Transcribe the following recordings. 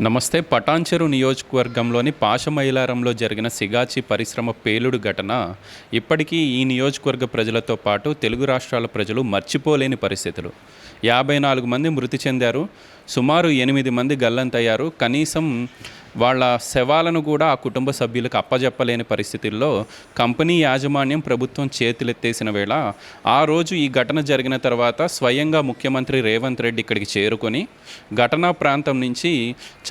నమస్తే. పటాన్చెరు నియోజకవర్గంలోని పాశమైలారంలో జరిగిన సిగాచి పరిశ్రమ పేలుడు ఘటన ఇప్పటికీ ఈ నియోజకవర్గ ప్రజలతో పాటు తెలుగు రాష్ట్రాల ప్రజలు మర్చిపోలేని పరిస్థితులు. 54 మంది మృతి చెందారు, సుమారు 8 మంది గల్లంతయ్యారు. కనీసం వాళ్ళ శవాలను కూడా ఆ కుటుంబ సభ్యులకు అప్పజెప్పలేని పరిస్థితుల్లో కంపెనీ యాజమాన్యం ప్రభుత్వం చేతులెత్తేసిన వేళ ఆ రోజు ఈ ఘటన జరిగిన తర్వాత స్వయంగా ముఖ్యమంత్రి రేవంత్ రెడ్డి ఇక్కడికి చేరుకొని ఘటనా ప్రాంతం నుంచి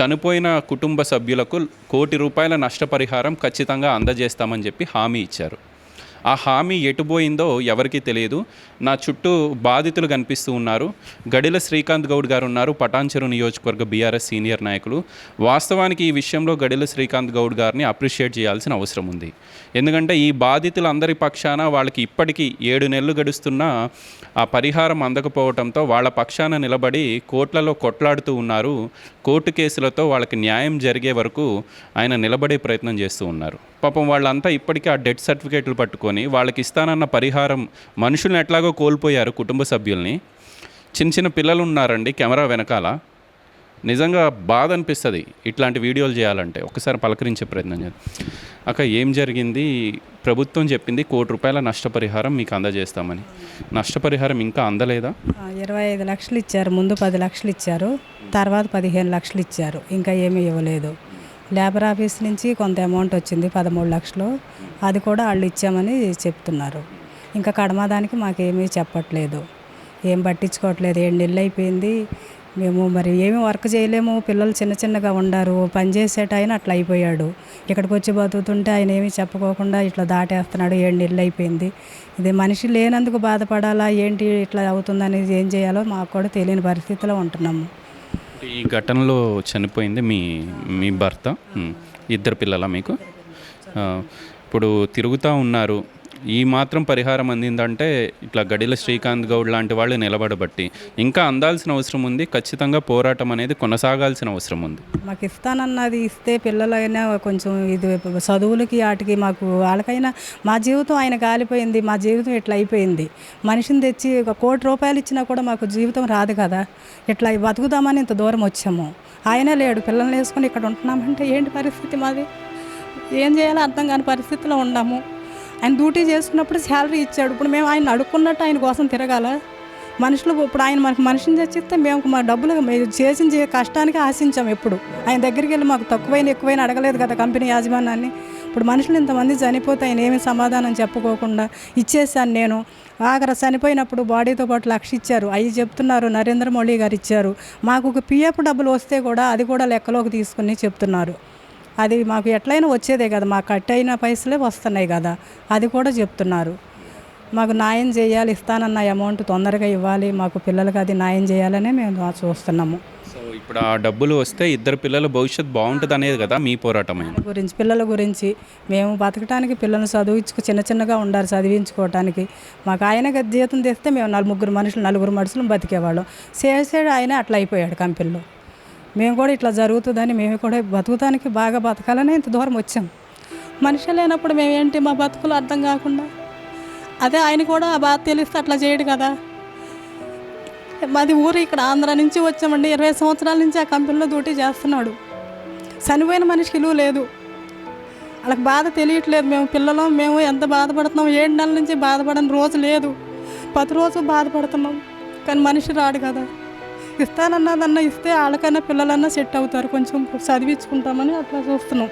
చనిపోయిన కుటుంబ సభ్యులకు ₹1 కోటి నష్టపరిహారం ఖచ్చితంగా అందజేస్తామని చెప్పి హామీ ఇచ్చారు. ఆ హామీ ఎటుపోయిందో ఎవరికీ తెలియదు. నా చుట్టూ బాధితులు కనిపిస్తూ ఉన్నారు. గడిల శ్రీకాంత్ గౌడ్ గారు ఉన్నారు, పటాన్చెరు నియోజకవర్గ బీఆర్ఎస్ సీనియర్ నాయకులు. వాస్తవానికి ఈ విషయంలో గడిల శ్రీకాంత్ గౌడ్ గారిని అప్రిషియేట్ చేయాల్సిన అవసరం ఉంది. ఎందుకంటే ఈ బాధితులందరి పక్షాన వాళ్ళకి ఇప్పటికీ 7 నెలలు గడుస్తున్నా ఆ పరిహారం అందకపోవడంతో వాళ్ళ పక్షాన నిలబడి కోర్టులలో కొట్లాడుతూ ఉన్నారు. కోర్టు కేసులతో వాళ్ళకి న్యాయం జరిగే వరకు ఆయన నిలబడే ప్రయత్నం చేస్తూ ఉన్నారు. పాపం వాళ్ళంతా ఇప్పటికీ ఆ డెత్ సర్టిఫికేట్లు పట్టుకొని వాళ్ళకి ఇస్తానన్న పరిహారం మనుషుల్ని ఎట్లాగో కోల్పోయారు, కుటుంబ సభ్యుల్ని. చిన్న చిన్న పిల్లలు ఉన్నారండి కెమెరా వెనకాల. నిజంగా బాధ అనిపిస్తుంది ఇట్లాంటి వీడియోలు చేయాలంటే. ఒకసారి పలకరించే ప్రయత్నం చేయాలి. అక్క, ఏం జరిగింది? ప్రభుత్వం చెప్పింది ₹1 కోటి నష్టపరిహారం మీకు అందజేస్తామని. నష్టపరిహారం ఇంకా అందలేదా? 25 లక్షలు ఇచ్చారు. ముందు 10 లక్షలు ఇచ్చారు, తర్వాత 15 లక్షలు ఇచ్చారు. ఇంకా ఏమీ ఇవ్వలేదు. లేబర్ ఆఫీస్ నుంచి కొంత అమౌంట్ వచ్చింది, 13 లక్షలు. అది కూడా వాళ్ళు ఇచ్చామని చెప్తున్నారు. ఇంకా కడమాదానికి మాకేమీ చెప్పట్లేదు, ఏం పట్టించుకోవట్లేదు. 7 నెలలు అయిపోయింది. మేము మరి ఏమీ వర్క్ చేయలేము. పిల్లలు చిన్న చిన్నగా ఉండారు. పని చేసేట ఆయన అట్లా అయిపోయాడు. ఇక్కడికి వచ్చి బతుకుతుంటే ఆయన ఏమీ చెప్పుకోకుండా ఇట్లా దాటేస్తున్నాడు. 7 నెలలు అయిపోయింది. ఇది మనిషి లేనందుకు బాధపడాలా ఏంటి, ఇట్లా అవుతుందని ఏం చేయాలో మాకు కూడా తెలియని పరిస్థితిలో ఉంటున్నాము. ఈ ఘటనలో చనిపోయింది మీ భర్త. 2 పిల్లల మీకు? ఇప్పుడు తిరుగుతూ ఉన్నారు. ఈ మాత్రం పరిహారం అందిందంటే ఇట్లా గడిల శ్రీకాంత్ గౌడ్ లాంటి వాళ్ళు నిలబడబట్టి ఇంకా అందాల్సిన అవసరం ఉంది. ఖచ్చితంగా పోరాటం అనేది కొనసాగాల్సిన అవసరం ఉంది. మాకు ఇస్తానన్నది ఇస్తే పిల్లలైనా కొంచెం ఇది చదువులకి వాటికి మాకు వాళ్ళకైనా మా జీవితం ఆయన కాలిపోయింది. మా జీవితం ఇట్లా అయిపోయింది. మనిషిని తెచ్చి ₹1 కోటి ఇచ్చినా కూడా మాకు జీవితం రాదు కదా. ఇట్లా బతుకుదామని ఇంత దూరం వచ్చాము. ఆయనే లేడు. పిల్లల్ని వేసుకొని ఇక్కడ ఉంటున్నామంటే ఏంటి పరిస్థితి మాది? ఏం చేయాలో అర్థం కాని పరిస్థితిలో ఉన్నాము. ఆయన డ్యూటీ చేసుకున్నప్పుడు శాలరీ ఇచ్చాడు. ఇప్పుడు మేము ఆయన అడుక్కున్నట్టు ఆయన కోసం తిరగాల మనుషులు. ఇప్పుడు ఆయన మనకు మనిషిని తెచ్చిస్తే మేము మా డబ్బులు చేసిన కష్టానికి ఆశించాము. ఎప్పుడు ఆయన దగ్గరికి వెళ్ళి మాకు ఎక్కువైనా అడగలేదు కదా కంపెనీ యాజమాన్యాన్ని. ఇప్పుడు మనుషులు ఇంతమంది చనిపోతే ఆయన ఏమి సమాధానం చెప్పుకోకుండా ఇచ్చేసాను నేను. ఆఖరి చనిపోయినప్పుడు బాడీతో పాటు 1 లక్ష ఇచ్చారు. అవి చెప్తున్నారు నరేంద్ర మోడీ గారు ఇచ్చారు. మాకు ఒక పిఎఫ్ డబ్బులు వస్తే కూడా అది కూడా లెక్కలోకి తీసుకుని చెప్తున్నారు. అది మాకు ఎట్లయినా వచ్చేదే కదా, మాకు కట్ అయిన పైసలే వస్తున్నాయి కదా, అది కూడా చెప్తున్నారు. మాకు న్యాయం చేయాలి, ఇస్తానన్న అమౌంట్ తొందరగా ఇవ్వాలి, మాకు పిల్లలకి అది న్యాయం చేయాలనే మేము చూస్తున్నాము. సో ఇప్పుడు ఆ డబ్బులు వస్తే 2 పిల్లల భవిష్యత్తు బాగుంటుంది అనేది కదా మీ పోరాటం. పిల్లల గురించి మేము బతకడానికి, పిల్లల్ని చిన్నగా ఉండాలి చదివించుకోవటానికి. మాకు ఆయన జీతం తెస్తే మేము 4 మనుషులు బతికేవాళ్ళం. చేసాడు ఆయన అట్లా అయిపోయాడు కంపెనీలో. మేము కూడా ఇట్లా జరుగుతుందని మేము కూడా బతుకుతానికి బాగా బతకాలని ఇంత దూరం వచ్చాం. మనిషి లేనప్పుడు మేమేంటి మా బతుకులు అర్థం కాకుండా. అదే ఆయన కూడా ఆ బాధ తెలిస్తే అట్లా చేయడు కదా. మాది ఊరు ఇక్కడ ఆంధ్ర నుంచి వచ్చామండి. 20 సంవత్సరాల నుంచి ఆ కంపెనీలో డ్యూటీ చేస్తున్నాడు. చనిపోయిన మనిషికి విలువ లేదు. వాళ్ళకి బాధ తెలియట్లేదు. మేము ఎంత బాధపడుతున్నాం. 7 నెలల నుంచి బాధపడని రోజు లేదు. 10 రోజు బాధపడుతున్నాం. కానీ మనిషి రాడు కదా. ఇస్తానన్నదన్నా ఇస్తే వాళ్ళకైనా పిల్లలన్నా సెట్ అవుతారు, కొంచెం చదివించుకుంటామని అట్లా చూస్తున్నాం.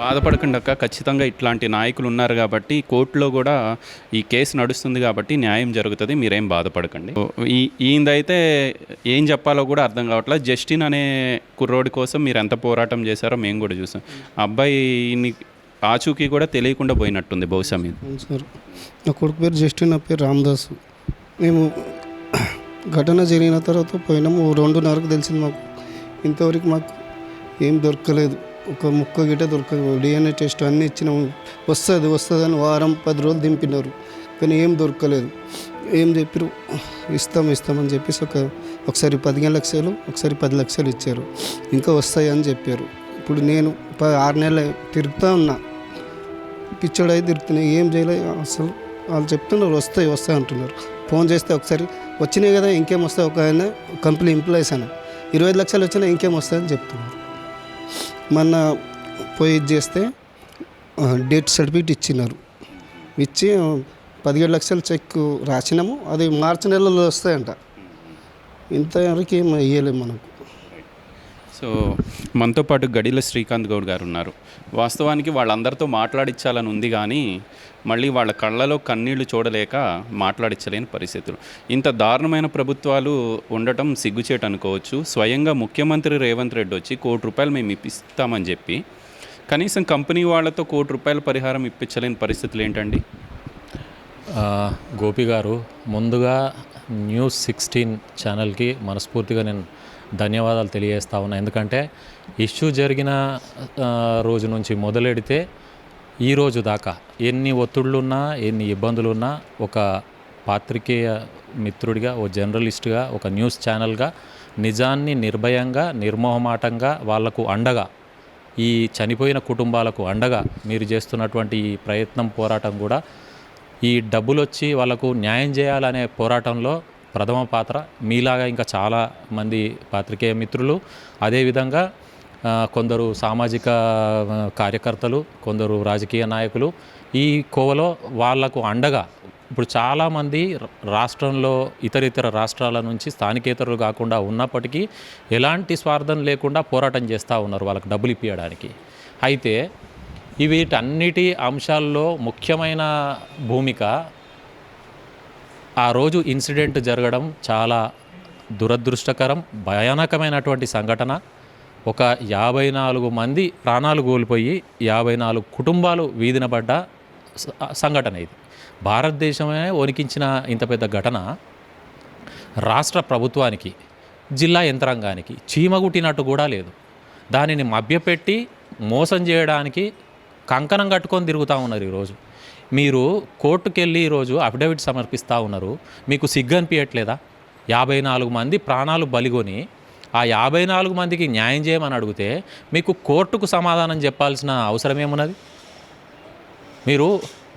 బాధపడకుండా ఖచ్చితంగా ఇట్లాంటి నాయకులు ఉన్నారు కాబట్టి కోర్టులో కూడా ఈ కేసు నడుస్తుంది కాబట్టి న్యాయం జరుగుతుంది. మీరేం బాధపడకండి. ఈయనదైతే ఏం చెప్పాలో కూడా అర్థం కావట్లేదు. జస్టిన్ అనే కుర్రోడి కోసం మీరు ఎంత పోరాటం చేశారో మేము కూడా చూసాం. అబ్బాయిని ఆచూకీ కూడా తెలియకుండా పోయినట్టుంది బహుశా మీరు. సార్, నా కొడుకు పేరు జస్టిన్, నా పేరు రామదాస్. మేము ఘటన జరిగిన తర్వాత పోయినాము. 2:30కు తెలిసింది మాకు. ఇంతవరకు మాకు ఏం దొరకలేదు. ఒక ముక్క గిట్ట దొరకదు. DNA టెస్ట్ అన్నీ ఇచ్చినాము. వస్తుందని వారం 10 రోజులు దింపినారు, కానీ ఏం దొరకలేదు. ఏం చెప్పారు, ఇస్తామని చెప్పేసి ఒకసారి 15 లక్షలు, ఒకసారి 10 లక్షలు ఇచ్చారు. ఇంకా వస్తాయని చెప్పారు. ఇప్పుడు నేను 6 నెలలు తిరుగుతూ ఉన్నా, పిచ్చోడై తిరుగుతున్నాయి. ఏం చేయలేదు అసలు. వాళ్ళు చెప్తున్నారు వస్తాయి అంటున్నారు. ఫోన్ చేస్తే ఒకసారి వచ్చినాయి కదా ఇంకేం వస్తాయి. ఒక ఆయన కంపెనీ ఎంప్లాయీస్ అని 25 లక్షలు వచ్చినా ఇంకేం వస్తుందని చెప్తున్నారు. మొన్న పోయి ఇది చేస్తే డేట్ సర్టిఫికేట్ ఇచ్చినారు. ఇచ్చి 17 లక్షల చెక్ రాసినాము. అది మార్చి నెలలో వస్తాయంట. ఇంతవరకు ఏం ఇయ్యలేము మనకు. సో మనతో పాటు గడిల శ్రీకాంత్ గౌడ్ గారు ఉన్నారు. వాస్తవానికి వాళ్ళందరితో మాట్లాడించాలని ఉంది, కానీ మళ్ళీ వాళ్ళ కళ్ళలో కన్నీళ్లు చూడలేక మాట్లాడించలేని పరిస్థితులు. ఇంత దారుణమైన ప్రభుత్వాలు ఉండటం సిగ్గుచేటు అనుకోవచ్చు. స్వయంగా ముఖ్యమంత్రి రేవంత్ రెడ్డి వచ్చి ₹1 కోటి మేము ఇప్పిస్తామని చెప్పి కనీసం కంపెనీ వాళ్ళతో ₹1 కోటి పరిహారం ఇప్పించలేని పరిస్థితులు ఏంటండి? గోపి గారు, ముందుగా న్యూస్ 16 ఛానల్కి మనస్ఫూర్తిగా నేను ధన్యవాదాలు తెలియజేస్తా ఉన్నా. ఎందుకంటే ఇష్యూ జరిగిన రోజు నుంచి మొదలెడితే ఈ రోజు దాకా ఎన్ని ఒత్తిళ్ళున్నా, ఎన్ని ఇబ్బందులున్నా, ఒక పాత్రికేయ మిత్రుడిగా, ఓ జర్నలిస్ట్గా, ఒక న్యూస్ ఛానల్గా నిజాన్ని నిర్భయంగా, నిర్మోహమాటంగా వాళ్లకు అండగా, ఈ చనిపోయిన కుటుంబాలకు అండగా మీరు చేస్తున్నటువంటి ఈ ప్రయత్నం, పోరాటం కూడా ఈ డబ్బులు వచ్చి వాళ్ళకు న్యాయం చేయాలనే పోరాటంలో ప్రథమ పాత్ర. మీలాగా ఇంకా చాలామంది పాత్రికేయ మిత్రులు, అదేవిధంగా కొందరు సామాజిక కార్యకర్తలు, కొందరు రాజకీయ నాయకులు ఈ కోవలో వాళ్లకు అండగా ఇప్పుడు చాలామంది రాష్ట్రంలో ఇతర రాష్ట్రాల నుంచి స్థానికేతరులు కాకుండా ఉన్నప్పటికీ ఎలాంటి స్వార్థం లేకుండా పోరాటం చేస్తూ ఉన్నారు వాళ్ళకి డబ్బులు ఇప్పించడానికి. అయితే వీటన్నిటి అంశాల్లో ముఖ్యమైన భూమిక ఆ రోజు ఇన్సిడెంట్ జరగడం చాలా దురదృష్టకరం, భయానకమైనటువంటి సంఘటన. ఒక 54 మంది ప్రాణాలు కోల్పోయి 54 కుటుంబాలు వీధిన పడ్డ సంఘటన ఇది. భారతదేశమే వణికించిన ఇంత పెద్ద ఘటన రాష్ట్ర ప్రభుత్వానికి, జిల్లా యంత్రాంగానికి చీమగుట్టినట్టు కూడా లేదు. దానిని మభ్యపెట్టి మోసం చేయడానికి కంకణం కట్టుకొని తిరుగుతూ ఉన్నారు. ఈరోజు మీరు కోర్టుకు వెళ్ళి ఈరోజు అఫిడవిట్ సమర్పిస్తూ ఉన్నారు. మీకు సిగ్గు అనిపించట్లేదా? 54 మంది ప్రాణాలు బలిగొని ఆ 54 మందికి న్యాయం చేయమని అడిగితే మీకు కోర్టుకు సమాధానం చెప్పాల్సిన అవసరం ఏమున్నది? మీరు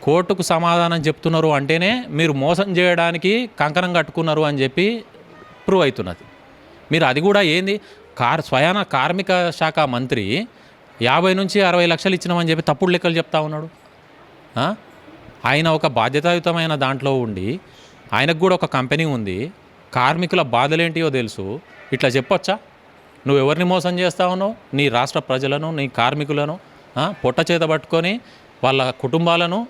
కోర్టుకు సమాధానం చెప్తున్నారు అంటేనే మీరు మోసం చేయడానికి కంకణం కట్టుకున్నారు అని చెప్పి ప్రూవ్ అవుతున్నది. మీరు అది కూడా ఏంది, స్వయాన కార్మిక శాఖ మంత్రి 50 నుంచి 60 లక్షలు ఇచ్చినామని చెప్పి తప్పుడు లెక్కలు చెప్తా ఉన్నాడు. ఆయన ఒక బాధ్యతాయుతమైన దాంట్లో ఉండి, ఆయనకు కూడా ఒక కంపెనీ ఉంది, కార్మికుల బాధలేంటియో తెలుసు. ఇట్లా చెప్పొచ్చా? నువ్వు ఎవరిని మోసం చేస్తా ఉన్నావు? నీ రాష్ట్ర ప్రజలను, నీ కార్మికులను పొట్ట చేత పట్టుకొని వాళ్ళ కుటుంబాలను,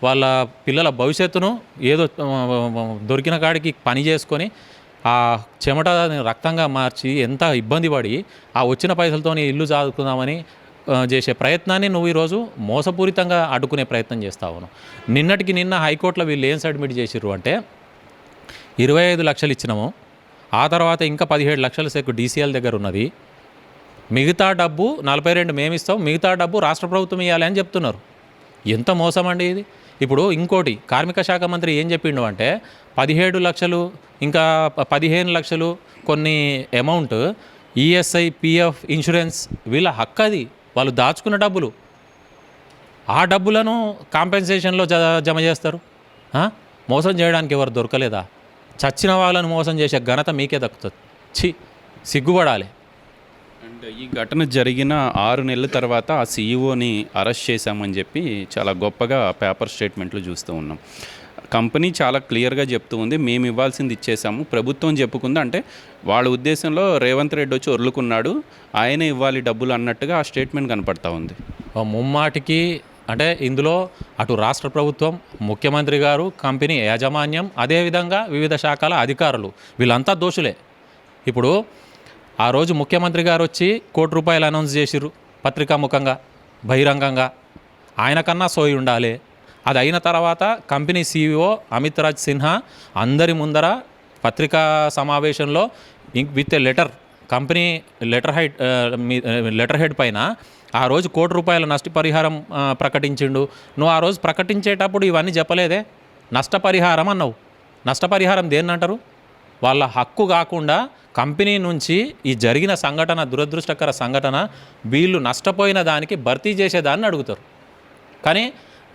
వాళ్ళ పిల్లల భవిష్యత్తును ఏదో దొరికిన కాడికి పని చేసుకొని ఆ చెమట రక్తంగా మార్చి ఎంత ఇబ్బంది పడి ఆ వచ్చిన పైసలతో ఇల్లు చాదుకుందామని చేసే ప్రయత్నాన్ని నువ్వు ఈరోజు మోసపూరితంగా అడ్డుకునే ప్రయత్నం చేస్తా ఉన్నావు. నిన్నటికి నిన్న హైకోర్టులో వీళ్ళు ఏం సబ్మిట్ చేసిర్రు అంటే 25 లక్షలు ఇచ్చినాము, ఆ తర్వాత ఇంకా 17 లక్షల సెక్ డీసీఎల్ దగ్గర ఉన్నది, మిగతా డబ్బు 42 మేమిస్తాం, మిగతా డబ్బు రాష్ట్ర ప్రభుత్వం ఇవ్వాలి అని చెప్తున్నారు. ఎంత మోసం అండి ఇది. ఇప్పుడు ఇంకోటి కార్మిక శాఖ మంత్రి ఏం చెప్పిండు అంటే 17 లక్షలు ఇంకా 15 లక్షలు కొన్ని అమౌంట్ ఈఎస్ఐ, పిఎఫ్, ఇన్సూరెన్స్ వీళ్ళ హక్కు, అది వాళ్ళు దాచుకున్న డబ్బులు. ఆ డబ్బులను కాంపెన్సేషన్లో జమ చేస్తారు. మోసం చేయడానికి ఎవరు దొరకలేదా? చచ్చిన వాళ్ళను మోసం చేసే ఘనత మీకే దక్కుతుంది. సిగ్గుపడాలి. అండ్ ఈ ఘటన జరిగిన 6 నెలల తర్వాత ఆ సీఈఓని అరెస్ట్ చేశామని చెప్పి చాలా గొప్పగా పేపర్ స్టేట్మెంట్లు చూస్తూ ఉన్నాం. కంపెనీ చాలా క్లియర్గా చెప్తూ ఉంది, మేము ఇవ్వాల్సింది ఇచ్చేసాము, ప్రభుత్వం చెప్పుకుంది. అంటే వాళ్ళ ఉద్దేశంలో రేవంత్ రెడ్డి వచ్చి ఒర్లుకున్నాడు, ఆయనే ఇవ్వాలి డబ్బులు అన్నట్టుగా ఆ స్టేట్మెంట్ కనపడతా ఉంది. ముమ్మాటికి అంటే ఇందులో అటు రాష్ట్ర ప్రభుత్వం, ముఖ్యమంత్రి గారు, కంపెనీ యాజమాన్యం, అదేవిధంగా వివిధ శాఖల అధికారులు వీళ్ళంతా దోషులే. ఇప్పుడు ఆ రోజు ముఖ్యమంత్రి గారు వచ్చి ₹1 కోటి అనౌన్స్ చేసిర్రు పత్రికాముఖంగా, బహిరంగంగా. ఆయన కన్నా సోయి ఉండాలి. అది అయిన తర్వాత కంపెనీ సీఈఓ అమిత్ రాజ్ సిన్హా అందరి ముందర పత్రికా సమావేశంలో with a letter, company letter head పైన ఆ రోజు ₹1 కోటి నష్టపరిహారం ప్రకటించిండు. నువ్వు ఆ రోజు ప్రకటించేటప్పుడు ఇవన్నీ చెప్పలేదే, నష్టపరిహారం అన్నావు. నష్టపరిహారం దేన్నంటారు? వాళ్ళ హక్కు కాకుండా కంపెనీ నుంచి ఈ జరిగిన సంఘటన, దురదృష్టకర సంఘటన, వీళ్ళు నష్టపోయిన దానికి భర్తీ చేసేదాన్ని అడుగుతారు. కానీ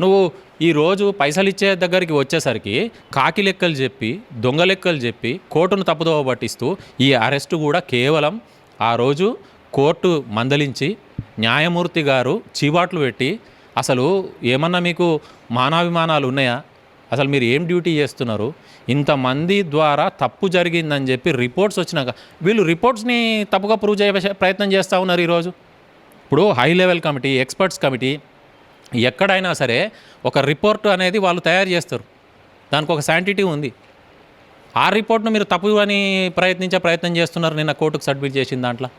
నువ్వు ఈరోజు పైసలు ఇచ్చే దగ్గరికి వచ్చేసరికి కాకి లెక్కలు చెప్పి దొంగ లెక్కలు చెప్పి కోర్టును తప్పుదోవ పట్టిస్తూ ఈ అరెస్టు కూడా కేవలం ఆ రోజు కోర్టు మందలించి న్యాయమూర్తి గారు చీవాట్లు పెట్టి అసలు ఏమన్నా మీకు మానాభిమానాలు ఉన్నాయా, అసలు మీరు ఏం డ్యూటీ చేస్తున్నారు, ఇంతమంది ద్వారా తప్పు జరిగిందని చెప్పి రిపోర్ట్స్ వచ్చినాక వీళ్ళు రిపోర్ట్స్ని తప్పుగా ప్రూవ్ చేసే ప్రయత్నం చేస్తూ ఉన్నారు. ఈరోజు ఇప్పుడు high level committee, experts committee ఎక్కడైనా సరే ఒక రిపోర్ట్ అనేది వాళ్ళు తయారు చేస్తారు, దానికి ఒక శాంటిటీ ఉంది. ఆ రిపోర్ట్ను మీరు తప్పు అని ప్రయత్నం చేస్తున్నారు. నిన్న కోర్టుకు సబ్మిట్ చేసిన దాంట్లో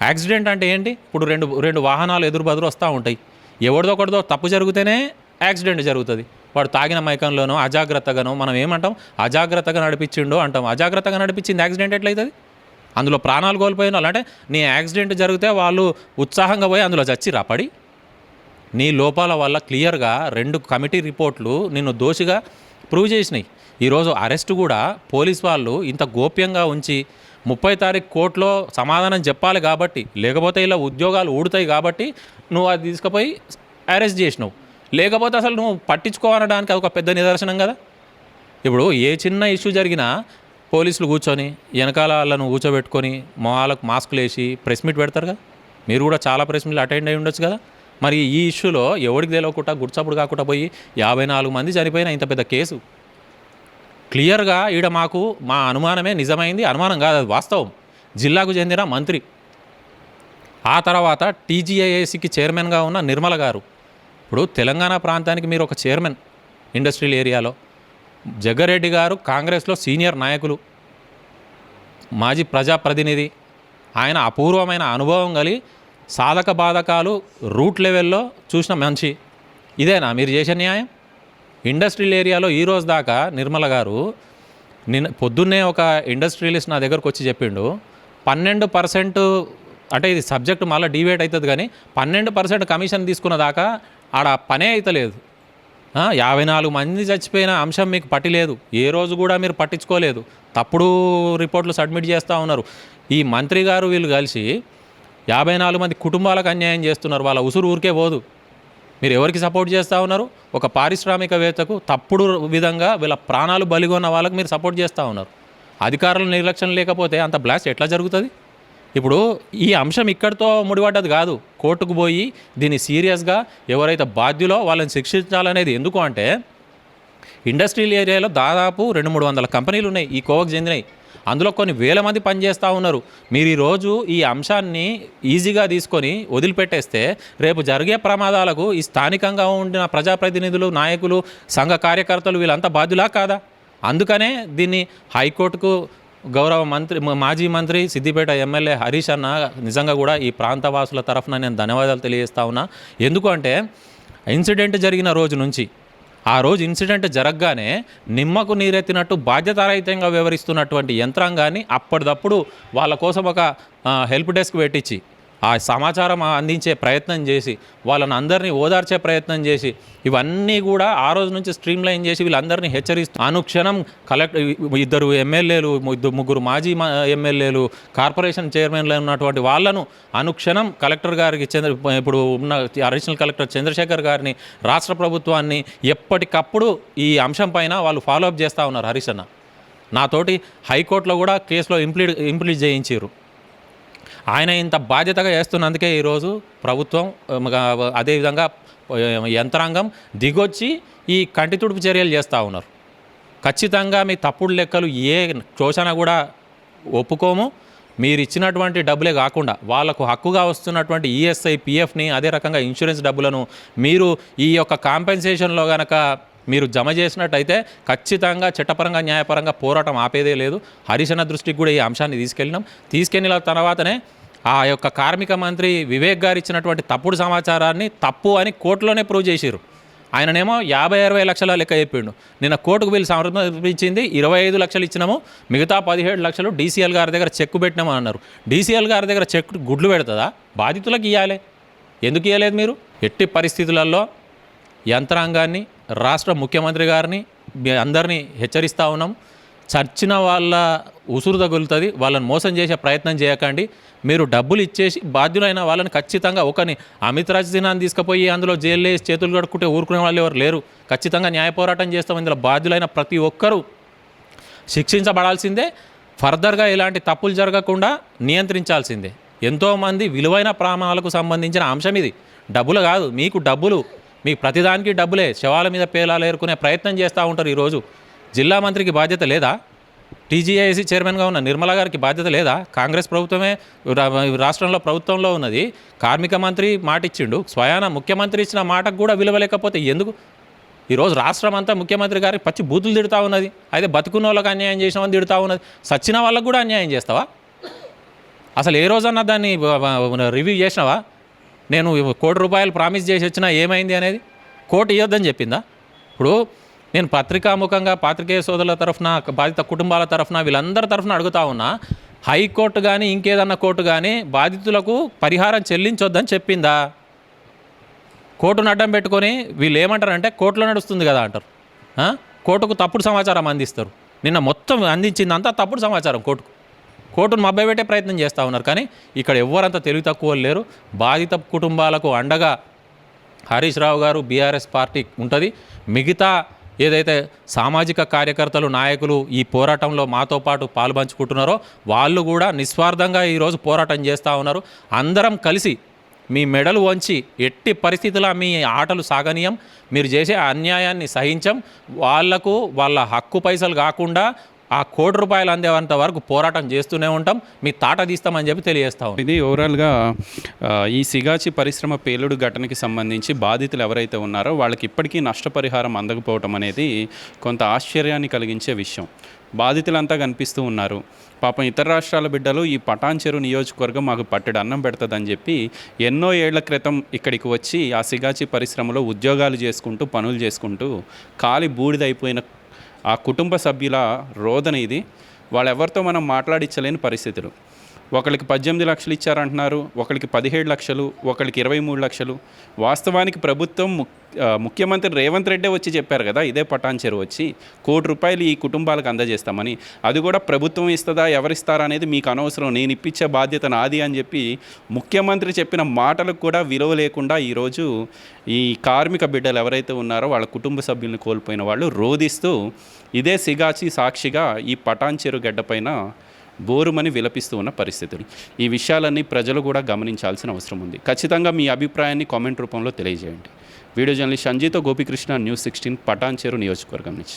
యాక్సిడెంట్ అంటే ఏంటి? ఇప్పుడు రెండు వాహనాలు ఎదురు బదురు వస్తూ ఉంటాయి, ఎవరిదొకటిదో తప్పు జరిగితేనే యాక్సిడెంట్ జరుగుతుంది. వాడు తాగిన మైకంలోనో అజాగ్రత్తగానో, మనం ఏమంటాం, అజాగ్రత్తగా నడిపించిండో అంటాం. అజాగ్రత్తగా నడిపించింది యాక్సిడెంట్ ఎట్లయితుంది? అందులో ప్రాణాలు కోల్పోయిన వాళ్ళు అంటే నీ యాక్సిడెంట్ జరిగితే వాళ్ళు ఉత్సాహంగా పోయి అందులో చచ్చిరా పడి. నీ లోపాల వల్ల క్లియర్గా 2 కమిటీ రిపోర్ట్లు నిన్ను దోషిగా ప్రూవ్ చేసినాయి. ఈరోజు అరెస్ట్ కూడా పోలీస్ వాళ్ళు ఇంత గోప్యంగా ఉంచి 30 తారీఖు కోర్టులో సమాధానం చెప్పాలి కాబట్టి, లేకపోతే ఇలా ఉద్యోగాలు ఊడుతాయి కాబట్టి నువ్వు అది తీసుకుపోయి అరెస్ట్ చేసినావు. లేకపోతే అసలు నువ్వు పట్టించుకోవడానికి అది ఒక పెద్ద నిదర్శనం కదా. ఇప్పుడు ఏ చిన్న ఇష్యూ జరిగినా పోలీసులు కూర్చొని వెనకాల వాళ్ళను కూర్చోబెట్టుకొని వాళ్ళకు మాస్కులు వేసి ప్రెస్ మీట్ పెడతారు కదా. మీరు కూడా చాలా ప్రెస్ మీట్లు అటెండ్ అయి ఉండొచ్చు కదా. మరి ఈ ఇష్యూలో ఎవరికి తెలియకుండా గుడ్చప్పుడు కాకుండా పోయి 54 మంది చనిపోయిన ఇంత పెద్ద కేసు క్లియర్గా ఈడ మాకు మా అనుమానమే నిజమైంది. అనుమానం కాదు, అది వాస్తవం. జిల్లాకు చెందిన మంత్రి, ఆ తర్వాత టీజీఐఏసీకి చైర్మన్గా ఉన్న నిర్మల గారు. ఇప్పుడు తెలంగాణ ప్రాంతానికి మీరు ఒక చైర్మన్ ఇండస్ట్రియల్ ఏరియాలో, జగ్గారెడ్డి గారు కాంగ్రెస్లో సీనియర్ నాయకులు, మాజీ ప్రజాప్రతినిధి, ఆయన అపూర్వమైన అనుభవం కలిగి సాధక బాధకాలు రూట్ లెవెల్లో చూసిన మంచి. ఇదేనా మీరు చేసే న్యాయం? ఇండస్ట్రియల్ ఏరియాలో ఈ రోజు దాకా నిర్మల గారు పొద్దున్నే ఒక ఇండస్ట్రియలిస్ట్ నా దగ్గరకు వచ్చి చెప్పిండు, 12% అంటే ఇది సబ్జెక్టు మళ్ళీ డివేట్ అవుతుంది కానీ 12% కమిషన్ తీసుకున్న దాకా ఆడ పనే అవుతలేదు. 54 మంది చచ్చిపోయిన అంశం మీకు పట్టిలేదు, ఏ రోజు కూడా మీరు పట్టించుకోలేదు, తప్పుడు రిపోర్ట్లు సబ్మిట్ చేస్తూ ఉన్నారు. ఈ మంత్రి గారు వీళ్ళు కలిసి 54 మంది కుటుంబాలకు అన్యాయం చేస్తున్నారు. వాళ్ళ ఉసురు ఊరికే పోదు. మీరు ఎవరికి సపోర్ట్ చేస్తూ ఉన్నారు? ఒక పారిశ్రామికవేత్తకు తప్పుడు విధంగా వీళ్ళ ప్రాణాలు బలిగొన్న వాళ్ళకి మీరు సపోర్ట్ చేస్తూ ఉన్నారు. అధికారుల నిర్లక్ష్యం లేకపోతే అంత బ్లాస్ట్ ఎట్లా జరుగుతుంది? ఇప్పుడు ఈ అంశం ఇక్కడితో ముడిపడ్డది కాదు, కోర్టుకు పోయి దీన్ని సీరియస్గా ఎవరైతే బాధ్యులో వాళ్ళని శిక్షించాలనేది. ఎందుకు అంటే ఇండస్ట్రియల్ ఏరియాలో దాదాపు 200-300 కంపెనీలు ఉన్నాయి ఈ కోవకు చెందినవి. అందులో కొన్ని వేల మంది పనిచేస్తూ ఉన్నారు. మీరు ఈరోజు ఈ అంశాన్ని ఈజీగా తీసుకొని వదిలిపెట్టేస్తే రేపు జరిగే ప్రమాదాలకు ఈ స్థానికంగా ఉండిన ప్రజాప్రతినిధులు, నాయకులు, సంఘ కార్యకర్తలు వీళ్ళంతా బాధ్యులా కాదా? అందుకనే దీన్ని హైకోర్టుకు గౌరవ మంత్రి, మాజీ మంత్రి, సిద్దిపేట ఎమ్మెల్యే హరీష్ అన్న నిజంగా కూడా ఈ ప్రాంతవాసుల తరఫున నేను ధన్యవాదాలు తెలియజేస్తా ఉన్నా. ఎందుకు అంటే ఇన్సిడెంట్ జరిగిన రోజు నుంచి ఆ రోజు ఇన్సిడెంట్ జరగగానే నిమ్మకు నీరెత్తినట్టు బాధ్యతారహితంగా వ్యవహరిస్తున్నటువంటి యంత్రాంగాన్ని అప్పటిదప్పుడు వాళ్ళ కోసం ఒక హెల్ప్ డెస్క్ పెట్టించి ఆ సమాచారం అందించే ప్రయత్నం చేసి వాళ్ళని అందరినీ ఓదార్చే ప్రయత్నం చేసి ఇవన్నీ కూడా ఆ రోజు నుంచి స్ట్రీమ్లైన్ చేసి వీళ్ళందరినీ హెచ్చరిస్తూ అనుక్షణం ఇద్దరు ఎమ్మెల్యేలు, ముగ్గురు మాజీ ఎమ్మెల్యేలు, కార్పొరేషన్ చైర్మన్లు ఉన్నటువంటి వాళ్ళను అనుక్షణం కలెక్టర్ గారికి ఇప్పుడు ఉన్న అడిషనల్ కలెక్టర్ చంద్రశేఖర్ గారిని, రాష్ట్ర ప్రభుత్వాన్ని ఎప్పటికప్పుడు ఈ అంశం పైన వాళ్ళు ఫాలోఅప్ చేస్తూ ఉన్నారు. హరీష్ అన్న నాతోటి హైకోర్టులో కూడా కేసులో ఇంప్లీట్ చేయించారు. ఆయన ఇంత బాధ్యతగా చేస్తున్నందుకే ఈరోజు ప్రభుత్వం అదేవిధంగా యంత్రాంగం దిగొచ్చి ఈ కంటి తుడుపు చర్యలు చేస్తూ ఉన్నారు. ఖచ్చితంగా మీ తప్పుడు లెక్కలు ఏ శోషణ కూడా ఒప్పుకోము. మీరు ఇచ్చినటువంటి డబ్బులే కాకుండా వాళ్ళకు హక్కుగా వస్తున్నటువంటి ఈఎస్ఐ, పిఎఫ్ని, అదే రకంగా ఇన్సూరెన్స్ డబ్బులను మీరు ఈ యొక్క కాంపెన్సేషన్లో కనుక మీరు జమ చేసినట్టయితే ఖచ్చితంగా చట్టపరంగా, న్యాయపరంగా పోరాటం ఆపేదే లేదు. హరీష్ అన్న దృష్టికి కూడా ఈ అంశాన్ని తీసుకెళ్ళిన తర్వాతనే ఆ యొక్క కార్మిక మంత్రి వివేక్ గారు ఇచ్చినటువంటి తప్పుడు సమాచారాన్ని తప్పు అని కోర్టులోనే ప్రూవ్ చేశారు. ఆయననేమో 50-60 లక్షల లెక్క చెప్పిండు. నిన్న కోర్టుకు వీళ్ళు సమర్పించింది 25 లక్షలు ఇచ్చినాము, మిగతా 17 లక్షలు డీసీఎల్ గారి దగ్గర చెక్కు పెట్టినాము అన్నారు. డీసీఎల్ గారి దగ్గర చెక్ గుడ్లు పెడుతుందా? బాధితులకు ఇవ్వాలి. ఎందుకు ఇవ్వలేదు మీరు? ఎట్టి పరిస్థితులలో యంత్రాంగాన్ని, రాష్ట్ర ముఖ్యమంత్రి గారిని అందరినీ హెచ్చరిస్తూ ఉన్నాం. చచ్చిన వాళ్ళ ఉసురు తగులుతుంది. వాళ్ళని మోసం చేసే ప్రయత్నం చేయకండి. మీరు డబ్బులు ఇచ్చేసి బాధ్యులైన వాళ్ళని ఖచ్చితంగా ఒకని అమిత్ రాజ్ సిన్హాని తీసుకుపోయి అందులో జైల్లో వేసి చేతులు కడుక్కుంటే ఊరుకునే వాళ్ళు ఎవరు లేరు. ఖచ్చితంగా న్యాయ పోరాటం చేస్తాం. ఇందులో బాధ్యులైన ప్రతి ఒక్కరూ శిక్షించబడాల్సిందే. ఫర్దర్గా ఇలాంటి తప్పులు జరగకుండా నియంత్రించాల్సిందే. ఎంతోమంది విలువైన ప్రాణాలకు సంబంధించిన అంశం ఇది. డబ్బులు కాదు, మీకు డబ్బులు, మీకు ప్రతిదానికి డబ్బులే. శవాల మీద పేలాలు ఏరుకునే ప్రయత్నం చేస్తూ ఉంటారు. ఈరోజు జిల్లా మంత్రికి బాధ్యత లేదా? టీజీఐసీ చైర్మన్గా ఉన్న నిర్మలా గారికి బాధ్యత లేదా? కాంగ్రెస్ ప్రభుత్వమే రాష్ట్రంలో ప్రభుత్వంలో ఉన్నది. కార్మిక మంత్రి మాట ఇచ్చిండు, స్వయాన ముఖ్యమంత్రి ఇచ్చిన మాటకు కూడా విలువ లేకపోతే ఎందుకు? ఈరోజు రాష్ట్రం అంతా ముఖ్యమంత్రి గారికి పచ్చి బూతులు తిడుతూ ఉన్నది. అయితే బతుకున్న వాళ్ళకి అన్యాయం చేసినామని తిడుతూ ఉన్నది. సచ్చిన వాళ్ళకు కూడా అన్యాయం చేస్తావా? అసలు ఏ రోజన్నా దాన్ని రివ్యూ చేసినావా? నేను ₹1 కోటి ప్రామిస్ చేసి వచ్చినా ఏమైంది అనేది? కోర్టు ఇవ్వద్దని చెప్పిందా? ఇప్పుడు నేను పత్రికాముఖంగా పాత్రికేయ సోదరుల తరఫున, బాధిత కుటుంబాల తరఫున, వీళ్ళందరి తరఫున అడుగుతా ఉన్నా, హైకోర్టు కానీ ఇంకేదన్నా కోర్టు కానీ బాధితులకు పరిహారం చెల్లించొద్దని చెప్పిందా? కోర్టును అడ్డం పెట్టుకొని వీళ్ళు ఏమంటారంటే కోర్టులో నడుస్తుంది కదా అంటారు. కోర్టుకు తప్పుడు సమాచారం అందిస్తారు. నిన్న మొత్తం అందించిందంతా తప్పుడు సమాచారం కోర్టును మభ్యపెట్టే ప్రయత్నం చేస్తూ ఉన్నారు. కానీ ఇక్కడ ఎవరంతా తెలివి తక్కువ లేరు. బాధిత కుటుంబాలకు అండగా హరీష్ రావు గారు, బీఆర్ఎస్ పార్టీ ఉంటుంది. మిగతా ఏదైతే సామాజిక కార్యకర్తలు, నాయకులు ఈ పోరాటంలో మాతో పాటు పాలుపంచుకుంటున్నారో వాళ్ళు కూడా నిస్వార్థంగా ఈరోజు పోరాటం చేస్తూ ఉన్నారు. అందరం కలిసి మీ మెడలు వంచి ఎట్టి పరిస్థితుల్లో మీ ఆటలు సాగనీయం, మీరు చేసే అన్యాయాన్ని సహించం, వాళ్లకు వాళ్ళ హక్కు పైసలు కాకుండా ఆ ₹1 కోటి అందేంత వరకు పోరాటం చేస్తూనే ఉంటాం, మీ తాట తీస్తామని చెప్పి తెలియజేస్తాం. ఇది ఓవరాల్గా ఈ సిగాచి పరిశ్రమ పేలుడు ఘటనకి సంబంధించి బాధితులు ఎవరైతే ఉన్నారో వాళ్ళకి ఇప్పటికీ నష్టపరిహారం అందకపోవటం అనేది కొంత ఆశ్చర్యాన్ని కలిగించే విషయం. బాధితులంతా కనిపిస్తూ ఉన్నారు. పాపం ఇతర రాష్ట్రాల బిడ్డలు ఈ పటాన్ చెరు నియోజకవర్గం మాకు పట్టెడు అన్నం పెడుతుందని చెప్పి ఎన్నో ఏళ్ల క్రితం ఇక్కడికి వచ్చి ఆ సిగాచి పరిశ్రమలో ఉద్యోగాలు చేసుకుంటూ, పనులు చేసుకుంటూ కాలి బూడిదైపోయిన ఆ కుటుంబ సభ్యుల రోదన ఇది. వాళ్ళెవరితో మనం మాట్లాడించలేని పరిస్థితులు. ఒకరికి 18 లక్షలు ఇచ్చారంటున్నారు, ఒకరికి 17 లక్షలు, ఒకరికి 23 లక్షలు. వాస్తవానికి ప్రభుత్వం ముఖ్యమంత్రి రేవంత్ రెడ్డి వచ్చి చెప్పారు కదా, ఇదే పటాన్ చెరువు వచ్చి ₹1 కోటి ఈ కుటుంబాలకు అందజేస్తామని. అది కూడా ప్రభుత్వం ఇస్తుందా, ఎవరిస్తారా అనేది మీకు అనవసరం, నేను ఇప్పించే బాధ్యత నాది అని చెప్పి ముఖ్యమంత్రి చెప్పిన మాటలకు కూడా విలువ లేకుండా ఈరోజు ఈ కార్మిక బిడ్డలు ఎవరైతే ఉన్నారో వాళ్ళ కుటుంబ సభ్యులను కోల్పోయిన వాళ్ళు రోధిస్తూ ఇదే సిగాచి సాక్షిగా ఈ పటాన్ చెరువు గడ్డపైన బోరుమని విలపిస్తూ ఉన్న పరిస్థితులు. ఈ విషయాలన్నీ ప్రజలు కూడా గమనించాల్సిన అవసరం ఉంది. ఖచ్చితంగా మీ అభిప్రాయాన్ని కామెంట్ రూపంలో తెలియజేయండి. వీడియో జర్నలిస్ట్ సంజీతో గోపికృష్ణ, న్యూస్ 16, పటాన్ చెరు నియోజకవర్గం నుంచి.